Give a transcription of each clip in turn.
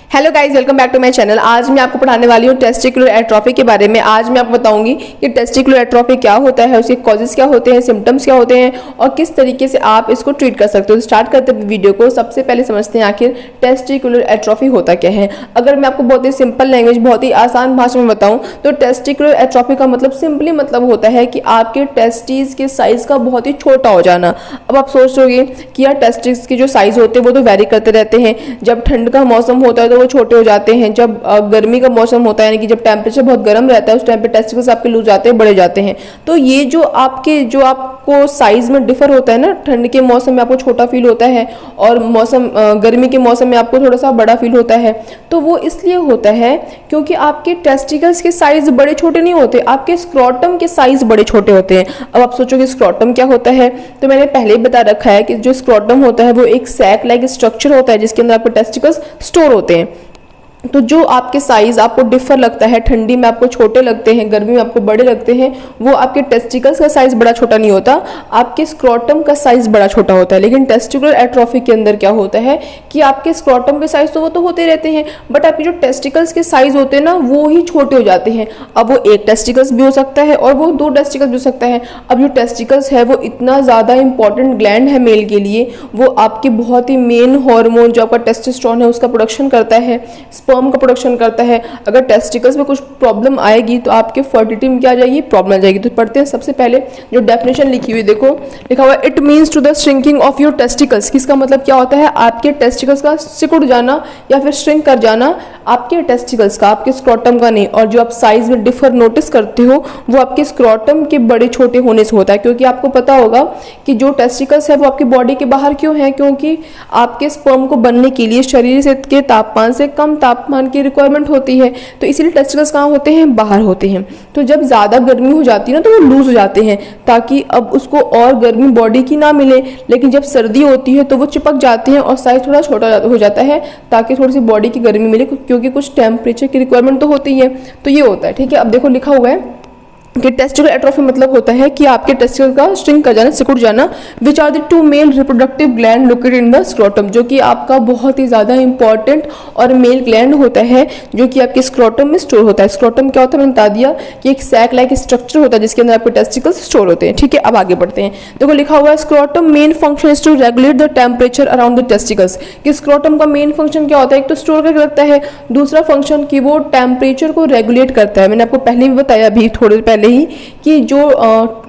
Hello guys, welcome back to my channel. आज मैं आपको पढ़ाने वाली हूँ टेस्टिकुलर एट्रोफी के बारे में। आज मैं आपको बताऊंगी कि टेस्टिकुलर एट्रोफी क्या होता है, उसके कॉजेस क्या होते हैं, सिम्टम्स क्या होते हैं और किस तरीके से आप इसको ट्रीट कर सकते हो। स्टार्ट करते हैं वीडियो को। सबसे पहले समझते हैं आखिर टेस्टिकुलर एट्रोफी होता क्या है। अगर मैं आपको बहुत ही सिंपल लैंग्वेज, बहुत ही आसान भाषा में बताऊँ तो टेस्टिकुलर एट्रोफी का मतलब सिंपली मतलब होता है कि आपके टेस्टिस के साइज का बहुत ही छोटा हो जाना। अब आप सोच रहोगे कि यार टेस्टिस के जो साइज होते हैं वो तो वेरी करते रहते हैं। जब ठंड का मौसम होता है तो वो छोटे हो जाते हैं, जब गर्मी का मौसम होता है यानी कि जब टेम्परेचर बहुत गर्म रहता है उस टाइम पे टेस्टिकल्स आपके लूज जाते हैं, बड़े जाते हैं। तो ये जो आपको साइज में डिफर होता है ना, ठंड के मौसम में आपको छोटा फील होता है और गर्मी के मौसम में आपको थोड़ा सा बड़ा फील होता है। तो वो इसलिए होता है क्योंकि आपके टेस्टिकल्स के साइज बड़े छोटे नहीं होते, आपके स्क्रोटम के साइज बड़े छोटे होते हैं। अब आप सोचोगे स्क्रोटम क्या होता है, तो मैंने पहले ही बता रखा है कि जो स्क्रोटम होता है वो एक सैक लाइक स्ट्रक्चर होता है जिसके अंदर आपके टेस्टिकल्स स्टोर होते हैं। तो जो आपके साइज आपको डिफर लगता है, ठंडी में आपको छोटे लगते हैं, गर्मी में आपको बड़े लगते हैं, वो आपके टेस्टिकल्स का साइज बड़ा छोटा नहीं होता, आपके स्क्रोटम का साइज बड़ा छोटा होता है। लेकिन टेस्टिकुलर एट्रोफी के अंदर क्या होता है कि आपके स्क्रोटम के साइज तो वो तो होते रहते हैं, बट आपके जो टेस्टिकल्स के साइज होते हैं ना वो ही छोटे हो जाते हैं। अब वो एक टेस्टिकल्स भी हो सकता है और वो दो टेस्टिकल्स भी हो सकता है। अब जो टेस्टिकल्स है वो इतना ज़्यादा इंपॉर्टेंट ग्लैंड है मेल के लिए, वो आपकी बहुत ही मेन हार्मोन जो आपका टेस्टोस्टेरोन है उसका प्रोडक्शन करता है, स्पर्म का प्रोडक्शन करता है। अगर टेस्टिकल्स में कुछ प्रॉब्लम आएगी तो आपके फर्टिलिटी में क्या आ जाएगी, प्रॉब्लम आ जाएगी। तो पढ़ते हैं सबसे पहले जो डेफिनेशन लिखी हुई, देखो लिखा हुआ it means to the shrinking of your testicles. किसका मतलब क्या होता है, आपके टेस्टिकल्स का सिकुड़ जाना या फिर श्रिंक कर जाना, आपके टेस्टिकल्स का, आपके स्क्रोटम का नहीं। और जो आप साइज में डिफर नोटिस करते हो वो आपके स्क्रोटम के बड़े छोटे होने से होता है। क्योंकि आपको पता होगा कि जो टेस्टिकल्स है वो आपकी बॉडी के बाहर क्यों है, क्योंकि आपके स्पर्म को बनने के लिए शरीर से के तापमान से कम तापमान की रिक्वायरमेंट होती है। तो इसीलिए टेस्टिकल्स कहाँ होते हैं, बाहर होते हैं। तो जब ज़्यादा गर्मी हो जाती है ना तो वो लूज हो जाते हैं ताकि अब उसको और गर्मी बॉडी की ना मिले। लेकिन जब सर्दी होती है तो वो चिपक जाते हैं और साइज थोड़ा छोटा हो जाता है ताकि थोड़ी सी बॉडी की गर्मी मिले, क्योंकि कुछ टेम्परेचर की रिक्वायरमेंट तो होती है। तो ये होता है, ठीक है। अब देखो लिखा हुआ है कि टेस्टिकुलर एट्रोफी मतलब होता है कि आपके टेस्टिकल का श्रिंक कर जाना, सिकुड़ जाना, which are the two male reproductive gland located in the scrotum, जो कि आपका बहुत ही ज़्यादा इंपॉर्टेंट और मेल ग्लैंड होता है जो कि आपके स्क्रोटम में स्टोर होता है। स्क्रोटम क्या होता है, मैंने बता दिया कि एक सैक लाइक स्ट्रक्चर होता है जिसके अंदर आपके टेस्टिकल्स स्टोर होते हैं, ठीक है। अब आगे बढ़ते हैं। देखो लिखा हुआ है scrotum main function is to regulate the temperature around the testicles. कि स्क्रोटम का मेन फंक्शन क्या होता है, एक तो स्टोर करके रखता है, दूसरा फंक्शन कि वो टेम्परेचर को रेगुलेट करता है। मैंने आपको पहले भी बताया, अभी थोड़ी पहले ही, कि जो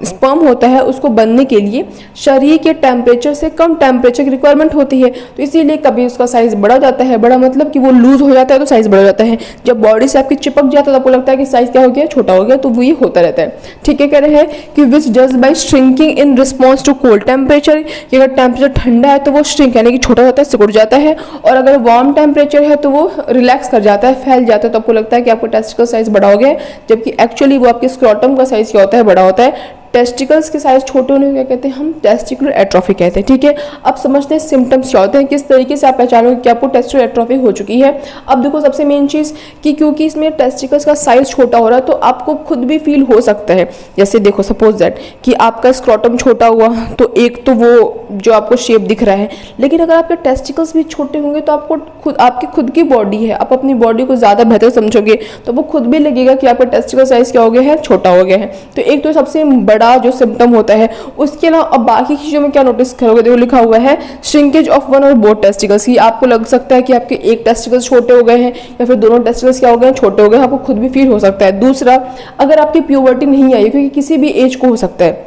स्पर्म होता है उसको बनने के लिए शरीर के टेम्परेचर से कम टेम्परेचर की रिक्वायरमेंट होती है। तो इसीलिए कभी उसका साइज बढ़ा जाता है, बड़ा मतलब कि वो लूज हो जाता है तो साइज बढ़ जाता है। जब बॉडी से आपकी चिपक जाता है तो आपको लगता है कि साइज क्या हो गया, छोटा हो गया। तो वो ये होता रहता है, ठीक है। कह रहे हैं कि which does by shrinking in response to cold temperature, कि अगर टेम्परेचर ठंडा है तो वो श्रिंक यानी कि छोटा होता है, सिकुड़ जाता है, और अगर वार्म टेम्परेचर है तो वो रिलैक्स कर जाता है, फैल जाता है। तो आपको लगता है कि आपका टेस्टिकल साइज बड़ा हो गया है, जबकि एक्चुअली वो आपके स्क्रोटम का साइज क्या होता है, बड़ा होता है। टेस्टिकल्स के साइज छोटे होने को क्या कहते हैं, हम टेस्टिकुलर एट्रोफी कहते हैं, ठीक है। अब समझते हैं सिम्टम्स क्या होते हैं, किस तरीके से आप पहचानोगे कि आपको टेस्टिकुलर एट्रोफी हो चुकी है। अब देखो सबसे मेन चीज़ कि क्योंकि इसमें टेस्टिकल्स का साइज छोटा हो रहा है तो आपको खुद भी फील हो सकता है। जैसे देखो सपोज दैट कि आपका स्क्रोटम छोटा हुआ तो एक तो वो जो आपको शेप दिख रहा है, लेकिन अगर आपके टेस्टिकल्स भी छोटे होंगे तो आपको आपकी खुद की बॉडी है, आप अपनी बॉडी को ज़्यादा बेहतर समझोगे तो वो खुद भी लगेगा कि आपका टेस्टिकल साइज क्या हो गया है, छोटा हो गया है। तो एक तो सबसे बड़ा जो सिम्टम होता है। उसके अलावा अब बाकी चीज़ों में क्या नोटिस करोगे, देखो लिखा हुआ है श्रिंकेज ऑफ वन और बोथ टेस्टिकल्स। की आपको लग सकता है कि आपके एक टेस्टिकल्स छोटे हो गए हैं या फिर दोनों टेस्टिकल्स क्या हो गए हैं, छोटे हो गए हैं, आपको खुद भी फील हो सकता है। दूसरा, अगर आपकी प्यूबर्टी नहीं आई, क्योंकि किसी भी एज को हो सकता है,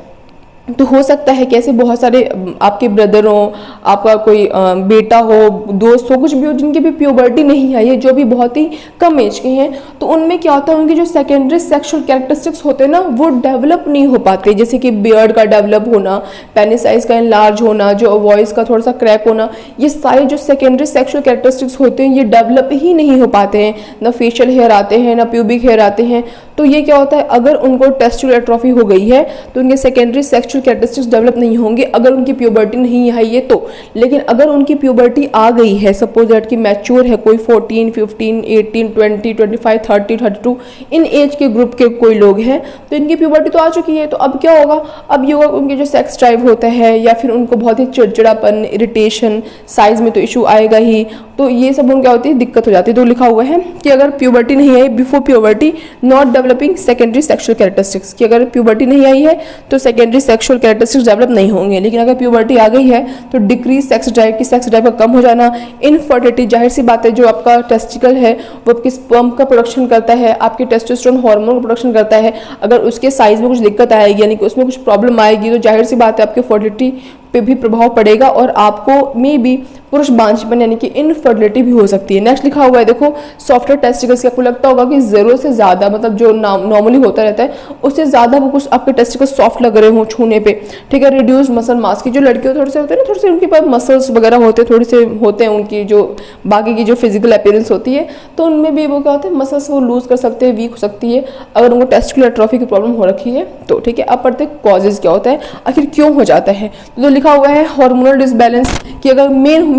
तो हो सकता है कि ऐसे बहुत सारे आपके ब्रदर हो, आपका कोई बेटा हो, दोस्त हो, कुछ भी हो जिनकी भी प्यूबर्टी नहीं आई है, जो भी बहुत ही कम एज के हैं, तो उनमें क्या होता है, उनके जो सेकेंडरी सेक्सुअल कैरेक्टरिस्टिक्स होते हैं ना वो डेवलप नहीं हो पाते। जैसे कि बियर्ड का डेवलप होना, पेनिस साइज का इनलार्ज होना, जो वॉइस का थोड़ा सा क्रैक होना, ये सारे जो सेकेंडरी सेक्सुअल कैरेक्टरिस्टिक्स होते हैं ये डेवलप ही नहीं हो पाते हैं। ना फेशियल हेयर आते हैं, ना प्यूबिक हेयर आते हैं। तो ये क्या होता है, अगर उनको टेस्टिकुलर एट्रोफी हो गई है तो उनके सेकेंडरी सेक्सुअल कैरेक्टरिस्टिक्स डेवलप नहीं होंगे अगर उनकी प्यूबर्टी नहीं है ये तो। लेकिन अगर उनकी प्यूबर्टी आ गई है, सपोज दैट कि मैच्योर है, कोई 14, 15, 18, 20, 25, 30, 32 इन एज के ग्रुप के कोई लोग हैं, तो इनकी प्यूबर्टी तो आ चुकी है। तो अब क्या होगा, अब ये होगा उनके जो सेक्स ड्राइव होता है या फिर उनको बहुत ही चिड़चिड़ापन, इरिटेशन, साइज में तो इशू आएगा ही, तो ये सब उनको क्या होती है, दिक्कत हो जाती है। तो लिखा हुआ है कि अगर प्यूबर्टी नहीं आई, before puberty not developing secondary sexual characteristics, कि अगर प्यूबर्टी नहीं आई है तो सेकेंडरी सेक्सुअल कैरेक्टरिस्टिक्स डेवलप नहीं होंगे। लेकिन अगर प्यूबर्टी आ गई है तो डिक्रीज सेक्स ड्राइव, की सेक्स ड्राइव का कम हो जाना, इनफर्टिलिटी, जाहिर सी बात है जो आपका टेस्टिकल है वो आपकी स्पर्म का प्रोडक्शन करता है, आपके टेस्टोस्टेरोन हार्मोन का प्रोडक्शन करता है। अगर उसके साइज में कुछ दिक्कत आएगी, यानी कि उसमें कुछ प्रॉब्लम आएगी, तो जाहिर सी बात है आपकी फर्टिलिटी पे भी प्रभाव पड़ेगा और आपको में भी पुरुष बांझपन यानी कि इनफर्टिलिटी भी हो सकती है। नेक्स्ट लिखा हुआ है देखो, सॉफ्टवेयर टेस्टिकल्स, आपको लगता होगा कि जरूरत से ज्यादा, मतलब जो नॉर्मली होता रहता है उससे ज्यादा वो कुछ आपके टेस्टिकल्स सॉफ्ट लग रहे हो छूने पे, ठीक है। रिड्यूस मसल मास, की जो लड़कियों थोड़े से होते हैं ना, थोड़े से उनके पास मसल्स वगैरह होते हैं, थोड़े से होते हैं उनकी जो बाकी की जो फिजिकल अपीयरेंस होती है, तो उनमें भी वो क्या होता है, मसल्स वो लूज कर सकते हैं, वीक हो सकती है अगर उनको टेस्टिकुलर एट्रोफी की प्रॉब्लम हो रखी है तो, ठीक है। अब पढ़ते कॉजेज क्या होता है, आखिर क्यों हो जाता है। तो लिखा हुआ है हार्मोनल डिसबैलेंस, कि अगर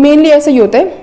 मेनली ऐसा ही होता है,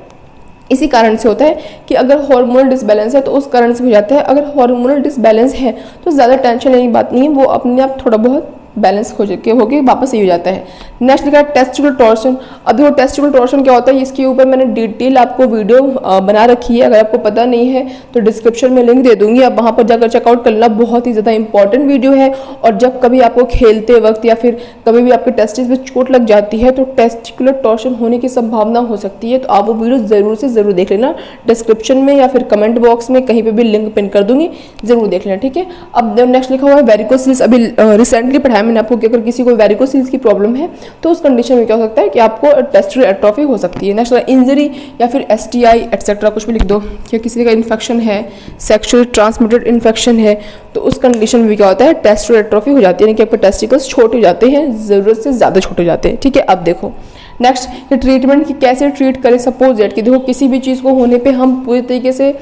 इसी कारण से होता है कि अगर हार्मोनल डिसबैलेंस है तो उस कारण से हो जाता है। अगर हार्मोनल डिसबैलेंस है तो ज़्यादा टेंशन लेने की बात नहीं है, वो अपने आप थोड़ा बहुत बैलेंस हो के वापस सही हो जाता है। नेक्स्ट लिखा है टेस्टिकुलर टॉर्शन। अभी वो टेस्टिकुलर टॉर्शन क्या होता है, इसके ऊपर मैंने डिटेल आपको वीडियो बना रखी है, अगर आपको पता नहीं है तो डिस्क्रिप्शन में लिंक दे दूंगी, आप वहां पर जाकर चेकआउट कर लेना। बहुत ही ज़्यादा इंपॉर्टेंट वीडियो है, और जब कभी आपको खेलते वक्त या फिर कभी भी आपके टेस्टिस में चोट लग जाती है तो टेस्टिकुलर टॉर्शन होने की संभावना हो सकती है। तो आप वो वीडियो ज़रूर से ज़रूर देख लेना, डिस्क्रिप्शन में या फिर कमेंट बॉक्स में कहीं पर भी लिंक पिन कर दूंगी, जरूर देख लेना, ठीक है। अब नेक्स्ट लिखा हुआ है वेरिकोसिल्स। अभी रिसेंटली पढ़ाया मैंने आपको कि अगर किसी को वेरिकोसिल्स की प्रॉब्लम है तो उस कंडीशन में क्या हो सकता है कि आपको टेस्टिकुलर एट्रोफी हो सकती है। नेक्स्ट इंजरी या फिर STI एटसेट्रा कुछ भी लिख दो, या किसी का इन्फेक्शन है, सेक्सुअल ट्रांसमिटेड इन्फेक्शन है, तो उस कंडीशन में क्या होता है, टेस्टिकुलर एट्रोफी हो जाती है, यानी कि आपके टेस्टिकल्स छोटे हो जाते हैं, ज़रूरत से ज़्यादा छोटे हो जाते हैं, ठीक है। अब देखो नेक्स्ट कि ट्रीटमेंट की कैसे ट्रीट करें। सपोज दैट कि देखो किसी भी चीज़ को होने पे हम पूरी तरीके से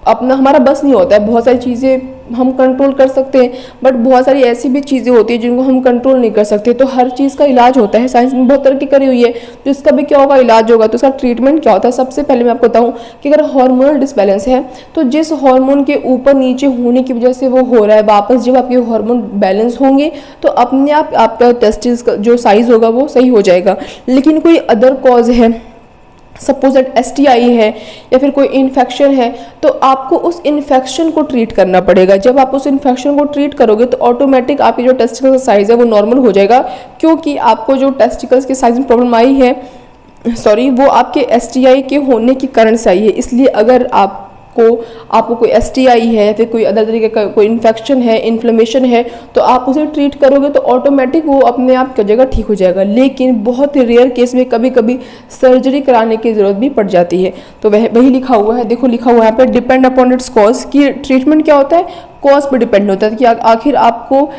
अपना, हमारा बस नहीं होता है, बहुत सारी चीज़ें हम कंट्रोल कर सकते हैं बट बहुत सारी ऐसी भी चीज़ें होती है जिनको हम कंट्रोल नहीं कर सकते। तो हर चीज़ का इलाज होता है, साइंस में बहुत तरक्की करी हुई है, तो इसका भी क्या होगा, इलाज होगा। तो इसका ट्रीटमेंट क्या होता है, सबसे पहले मैं आपको बताऊं कि अगर हार्मोनल डिसबैलेंस है तो जिस हार्मोन के ऊपर नीचे होने की वजह से वो हो रहा है, वापस जब आपके हार्मोन बैलेंस होंगे तो अपने आप आपका टेस्टिस का जो साइज होगा वो सही हो जाएगा। लेकिन कोई अदर कॉज है, सपोज दैट STI है या फिर कोई इन्फेक्शन है, तो आपको उस इन्फेक्शन को ट्रीट करना पड़ेगा। जब आप उस इन्फेक्शन को ट्रीट करोगे तो ऑटोमेटिक आपकी जो टेस्टिकल का साइज है वो नॉर्मल हो जाएगा, क्योंकि आपको जो टेस्टिकल्स के साइज में प्रॉब्लम आई है, सॉरी, वो आपके STI के होने के कारण से आई है। इसलिए अगर आपको कोई STI है या फिर कोई अदर तरीके का कोई इन्फेक्शन है, इन्फ्लेमेशन है, तो आप उसे ट्रीट करोगे तो ऑटोमेटिक वो अपने आप की जगह ठीक हो जाएगा। लेकिन बहुत ही रेयर केस में कभी कभी सर्जरी कराने की जरूरत भी पड़ जाती है। तो वही लिखा हुआ है, देखो लिखा हुआ है यहाँ पे डिपेंड अपॉन इट्स कॉज, की ट्रीटमेंट क्या होता है, कॉज पर डिपेंड होता है कि आखिर आपको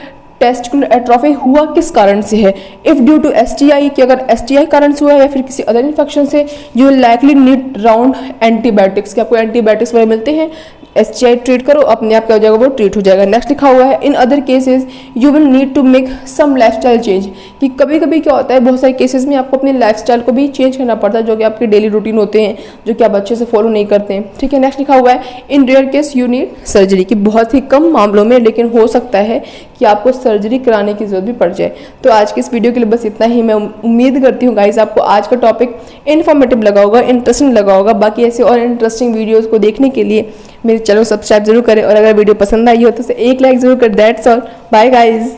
टेस्टिकुलर एट्रोफी हुआ किस कारण से है। इफ ड्यू टू STI, कि अगर STI कारण से हुआ है या फिर किसी अदर इन्फेक्शन से, you will likely need round antibiotics, कि आपको एंटीबायोटिक्स वगैरह मिलते हैं, STI ट्रीट करो, अपने आप क्या हो जाएगा, वो ट्रीट हो जाएगा। नेक्स्ट लिखा हुआ है in other cases you will need to make some lifestyle change, कि कभी कभी क्या होता है, बहुत सारे केसेस में आपको अपने लाइफस्टाइल को भी चेंज करना पड़ता है, जो कि आपके डेली रूटीन होते हैं, जो कि आप अच्छे से फॉलो नहीं करते हैं, ठीक है। नेक्स्ट लिखा हुआ है in rare case you need surgery, की बहुत ही कम मामलों में, लेकिन हो सकता है कि आपको सर्जरी कराने की जरूरत भी पड़ जाए। तो आज की इस वीडियो के लिए बस इतना ही। मैं उम्मीद करती हूँ गाइस आपको आज का टॉपिक इन्फॉर्मेटिव लगा होगा, इंटरेस्टिंग लगा होगा। बाकी ऐसे और इंटरेस्टिंग वीडियोस को देखने के लिए मेरे चैनल को सब्सक्राइब जरूर करें, और अगर वीडियो पसंद आई हो तो उसे एक लाइक जरूर कर। That's all, bye guys.